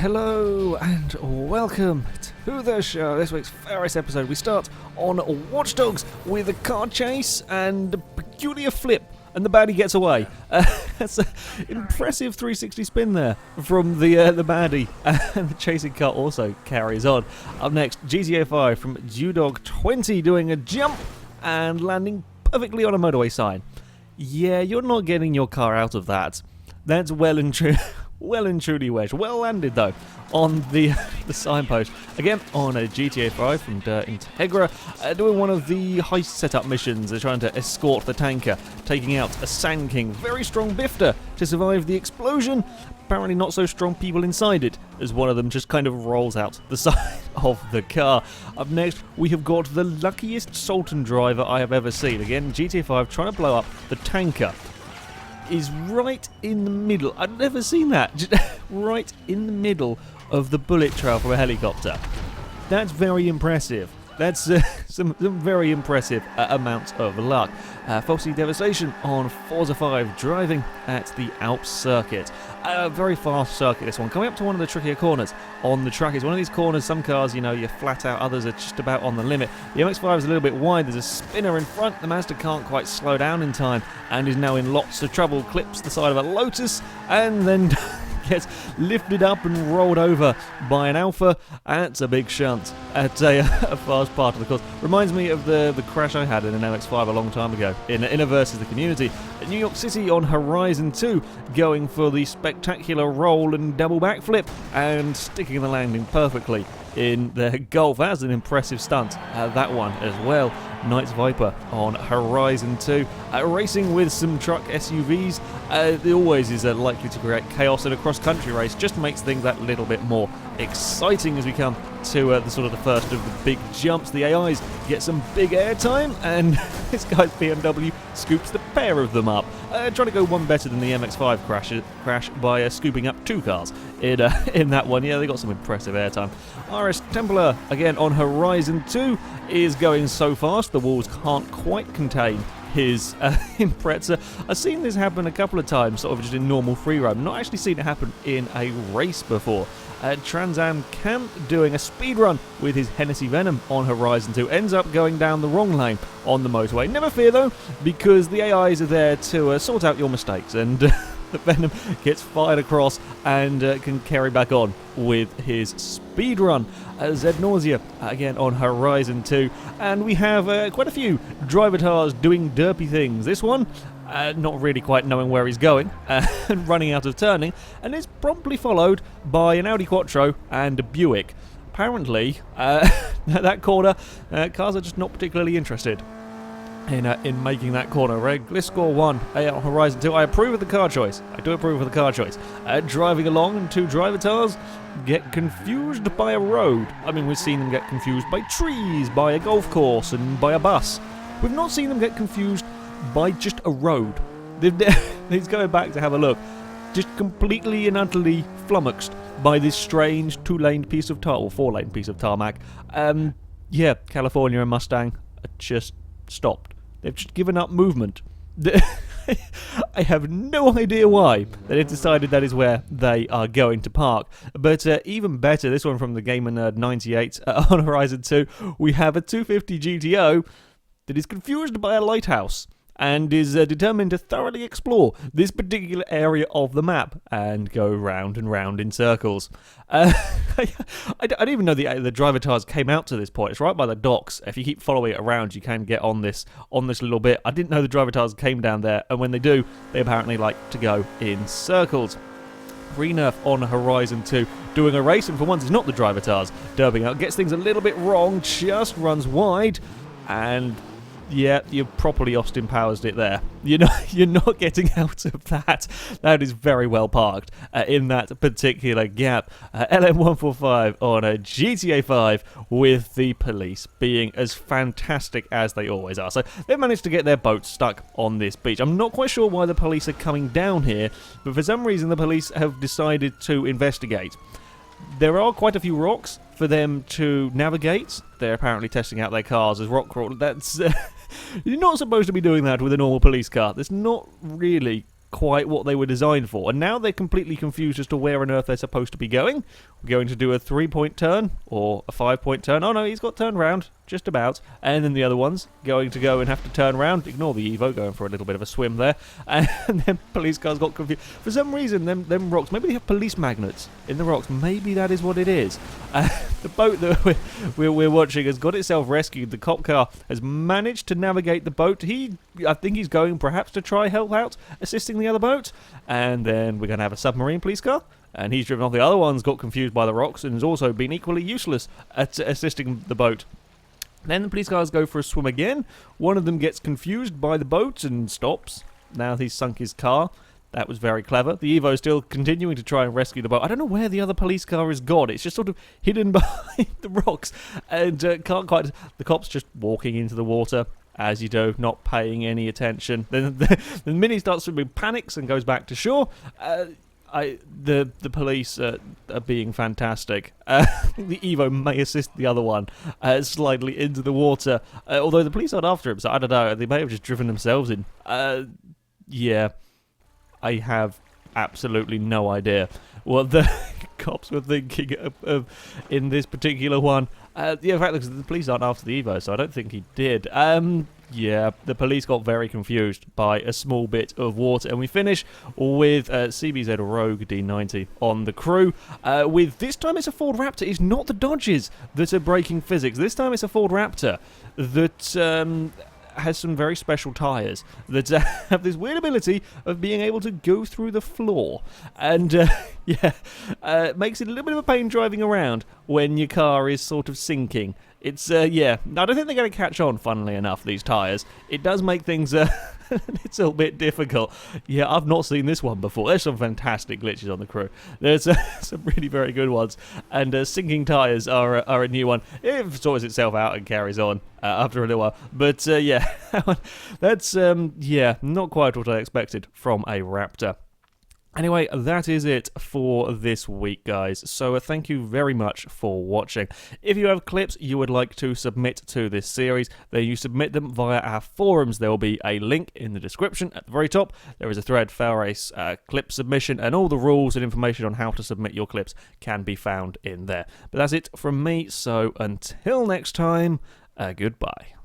Hello and welcome to the show. This week's FailRace episode, we start on Watch Dogs with a car chase and a peculiar flip, and the baddie gets away. That's an impressive 360 spin there from the baddie, and the chasing car also carries on. Up next, Gta 5 from Dewdog 20 doing a jump and landing perfectly on a motorway sign. Yeah, you're not getting your car out of that. That's well and truly wedged. Well landed though on the signpost. Again on a GTA 5 from Integra, doing one of the heist setup missions. They're trying to escort the tanker, taking out a Sand King. Very strong bifter to survive the explosion. Apparently not so strong people inside it, as one of them just kind of rolls out the side of the car. Up next, we have got the luckiest Sultan driver I have ever seen. Again, GTA 5 trying to blow up the tanker. Is right in the middle. I've never seen that. Just right in the middle of the bullet trail from a helicopter. That's very impressive. That's some very impressive amounts of luck. Foxydevastation on Forza 5 driving at the Alps circuit. A very fast circuit, this one. Coming up to one of the trickier corners on the track. It's one of these corners, some cars, you know, you're flat out, others are just about on the limit. The MX-5 is a little bit wide, there's a spinner in front, the Mazda can't quite slow down in time and is now in lots of trouble, clips the side of a Lotus and then gets lifted up and rolled over by an Alpha. That's a big shunt at a fast part of the course. Reminds me of the crash I had in an MX-5 a long time ago in a versus the community. New York City on Horizon 2, going for the spectacular roll and double backflip and sticking the landing perfectly in the Gulf. That's an impressive stunt, that one as well. Knight's Viper on Horizon 2. Racing with some truck SUVs, it always is likely to create chaos in a cross-country race. Just makes things that little bit more exciting as we come to the first of the big jumps. The AIs get some big airtime, and this guy's BMW scoops the pair of them up. Trying to go one better than the MX-5 crash by scooping up two cars in that one. Yeah, they got some impressive airtime. RS Templar, again on Horizon 2, is going so fast the walls can't quite contain his Impreza. I've seen this happen a couple of times, sort of just in normal free roam. Not actually seen it happen in a race before. Transam Camp doing a speed run with his Hennessy Venom on Horizon 2. Ends up going down the wrong lane on the motorway. Never fear though, because the AIs are there to sort out your mistakes, and the Venom gets fired across and can carry back on with his speed run. Zed Nausea again on Horizon 2, and we have quite a few drivatars doing derpy things. This one not really quite knowing where he's going and running out of turning, and is promptly followed by an Audi Quattro and a Buick. Apparently that corner, cars are just not particularly interested in making that corner. Glitch score 1 on Horizon 2. I approve of the car choice. I do approve of the car choice. Driving along, and two drivatars get confused by a road. I mean, we've seen them get confused by trees, by a golf course, and by a bus. We've not seen them get confused by just a road. He's going back to have a look. Just completely and utterly flummoxed by this strange two-lane piece of or four-lane piece of tarmac. Yeah, California and Mustang are just stopped. They've just given up movement. I have no idea why they've decided that is where they are going to park. But even better, this one from the Gamer Nerd 98 on Horizon 2, we have a 250 GTO that is confused by a lighthouse and is determined to thoroughly explore this particular area of the map and go round and round in circles. I didn't even know the drivatars came out to this point. It's right by the docks. If you keep following it around, you can get on this little bit. I didn't know the drivatars came down there, and when they do, they apparently like to go in circles. Renerf on Horizon 2 doing a race, and for once it's not the drivatars derping out. Gets things a little bit wrong, just runs wide, and yeah, you properly Austin Powers it there. You're not getting out of that. That is very well parked in that particular gap. LM145 on a GTA 5 with the police being as fantastic as they always are. So they've managed to get their boat stuck on this beach. I'm not quite sure why the police are coming down here, but for some reason the police have decided to investigate. There are quite a few rocks for them to navigate. They're apparently testing out their cars as rock crawl. That's you're not supposed to be doing that with a normal police car. That's not really quite what they were designed for. And now they're completely confused as to where on earth they're supposed to be going. We're going to do a 3-point turn or a 5-point turn. Oh no, he's got turned round, just about. And then the other one's going to go and have to turn around. Ignore the Evo, going for a little bit of a swim there. And then police cars got confused. For some reason, them rocks, maybe they have police magnets in the rocks. Maybe that is what it is. The boat that we're watching has got itself rescued. The cop car has managed to navigate the boat. I think he's going perhaps to try help out, assisting the other boat. And then we're going to have a submarine police car. And he's driven off. The other one's got confused by the rocks and has also been equally useless at assisting the boat. Then the police cars go for a swim again. One of them gets confused by the boat and stops. Now he's sunk his car. That was very clever. The Evo is still continuing to try and rescue the boat. I don't know where the other police car has gone. It's just sort of hidden behind the rocks and can't quite... The cop's just walking into the water, as you do, not paying any attention. Then the Mini starts swimming, panics and goes back to shore. The police are being fantastic. The Evo may assist the other one slightly into the water, although the police aren't after him, so I don't know. They may have just driven themselves in. Yeah, I have absolutely no idea what the cops were thinking of in this particular one. Yeah, in fact, the police aren't after the Evo, so I don't think he did. Yeah, the police got very confused by a small bit of water. And we finish with CBZ Rogue D90 on the crew. With this time it's a Ford Raptor. It's not the Dodges that are breaking physics. This time it's a Ford Raptor that has some very special tyres that have this weird ability of being able to go through the floor. And, yeah, makes it a little bit of a pain driving around when your car is sort of sinking. It's, yeah, I don't think they're going to catch on, funnily enough, these tyres. It does make things a little bit difficult. Yeah, I've not seen this one before. There's some fantastic glitches on the crew. There's some really very good ones. And sinking tyres are a new one. It sorts itself out and carries on after a little while. But, yeah, that's, yeah, not quite what I expected from a Raptor. Anyway, that is it for this week, guys. So thank you very much for watching. If you have clips you would like to submit to this series, then you submit them via our forums. There will be a link in the description at the very top. There is a thread, FailRace clip submission, and all the rules and information on how to submit your clips can be found in there. But that's it from me, so until next time, goodbye.